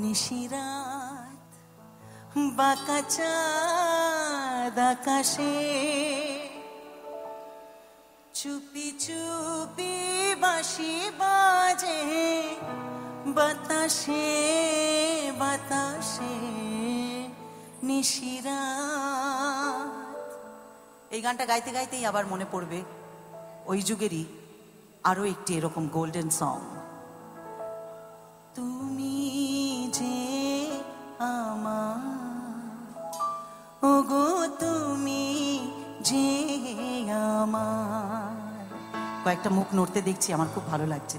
নিশিরাত বাঁকা চাঁদ আকাশে চুপি চুপি বাঁশি বাজে বাতাসে বাতাসে নিশিরাত। এই গানটা গাইতে গাইতেই আবার মনে পড়বে ওই যুগেরই আরো একটি এরকম গোল্ডেন সং। তুমি যে আমার, ওগো তুমি যে আমার। কয়েকটা মুখ নড়তে দেখছি, আমার খুব ভালো লাগছে।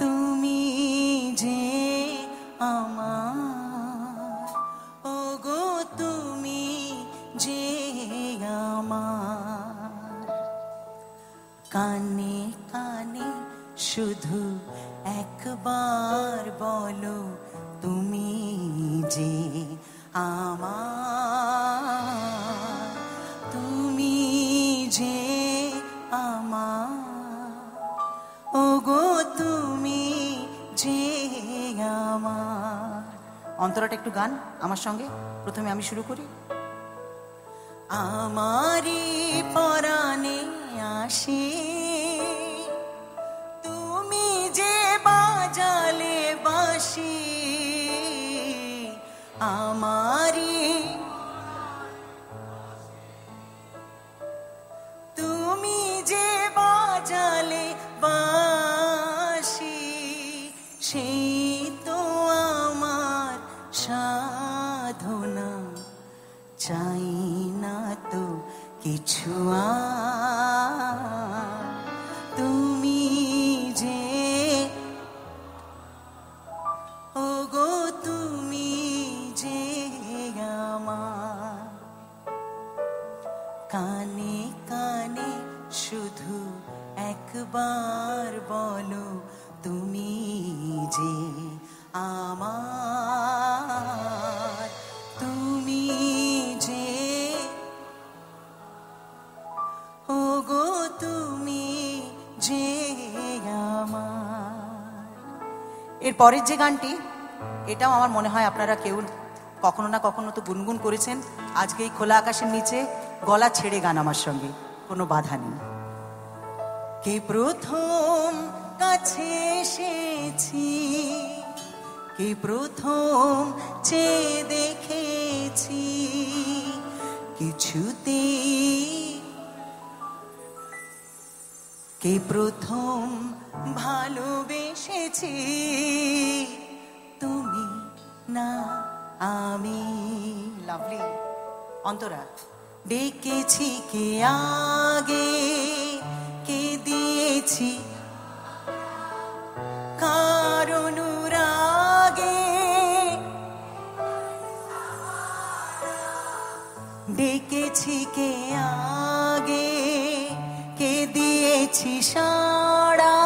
তুমি যে আমার, ওগো তুমি যে আমার। কানে কানে শুধু একবার বলো তুমি যে আমার, তুমি যে আমার, ওগো তুমি যে আমার। অন্তরাটা একটু গান আমার সঙ্গে, প্রথমে আমি শুরু করি। আমারই পরাণে আসে তুমি যে বাজালে বাঁশি, আমারই তুমি যে বাজালে বাঁশি, সেই তো আমার সাধনা, চাই না তো কিছু আর। তুমি যে ওগো তুমি যে আমার। কানে কানে শুধু একবার বলো তুমি যে আমার, তুমি যে ওগো তুমি যে আমার। এর পরের যে গানটি, এটাও আমার মনে হয় আপনারা কেউ কখনো না কখনো তো গুনগুন করেছেন। আজকে এই খোলা আকাশের নিচে গলা ছেড়ে গান আমার সঙ্গে, কোনো বাধা নেই। কে প্রথম কাছে এসেছি, কে প্রথম চেয়ে দেখেছি, কিছুতেই কে প্রথম ভালোবেসেছি, তুমি না আমি। লাভলি অন্তরা। ডেকেছি কে আগে, কে দিয়েছি কার অনুরাগে, ডেকেছি কে আগে, কে দিয়েছি সাড়া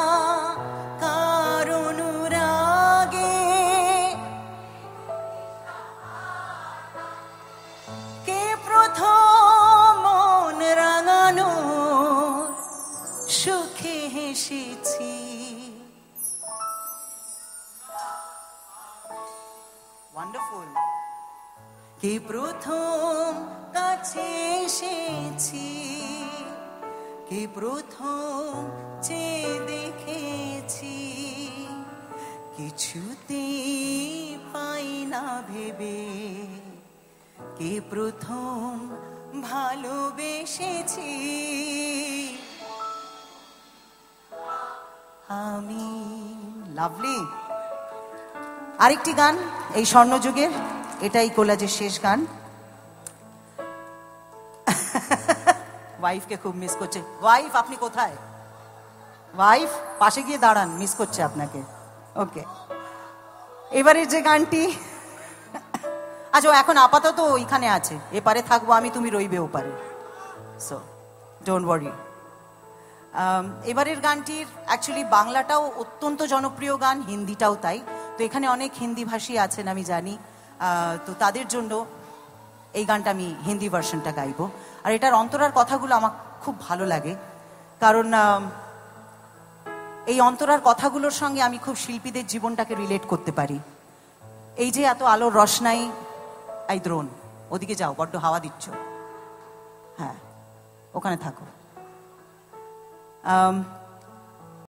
কার অনুরাগে, কে প্রথম মন রাঙানো সুখে হেসেছি। ওয়ান্ডারফুল। কে প্রথম কাছে এসেছি, কে প্রথম চেয়ে দেখেছি, কিছুতেই পাই না ভেবে, কে প্রথম ভালোবেসেছি আমি। লাভলি। আরেকটি গান এই স্বর্ণযুগের, এটাই কোলাজের শেষ গান। ওয়াইফকে খুব মিস করছে। ওয়াইফ আপনি কোথায়? ওয়াইফ পাশে গিয়ে দাঁড়ান, মিস করছে আপনাকে। ওকে, এবারে যে গানটি, আচ্ছা এখন আপাতত ওইখানে আছে, এপারে থাকবো আমি, তুমি রইবে ওপারে, সো ডোন্ট ওয়ারি। এবারের গানটির অ্যাকচুয়ালি বাংলাটাও অত্যন্ত জনপ্রিয় গান, হিন্দিটাও তাই। তো এখানে অনেক হিন্দি ভাষী আছেন আমি জানি, তো তাদের জন্য এই গানটা আমি হিন্দি ভার্সনটা গাইবো। আর এটার অন্তরার কথাগুলো আমার খুব ভালো লাগে, কারণ এই অন্তরার কথাগুলোর সঙ্গে আমি খুব শিল্পীদের জীবনটাকে রিলেট করতে পারি। এই যে এত আলোর রসনাই, এই দ্রোণ ওদিকে যাও, বড্ড হাওয়া দিচ্ছ, হ্যাঁ ওখানে থাকো।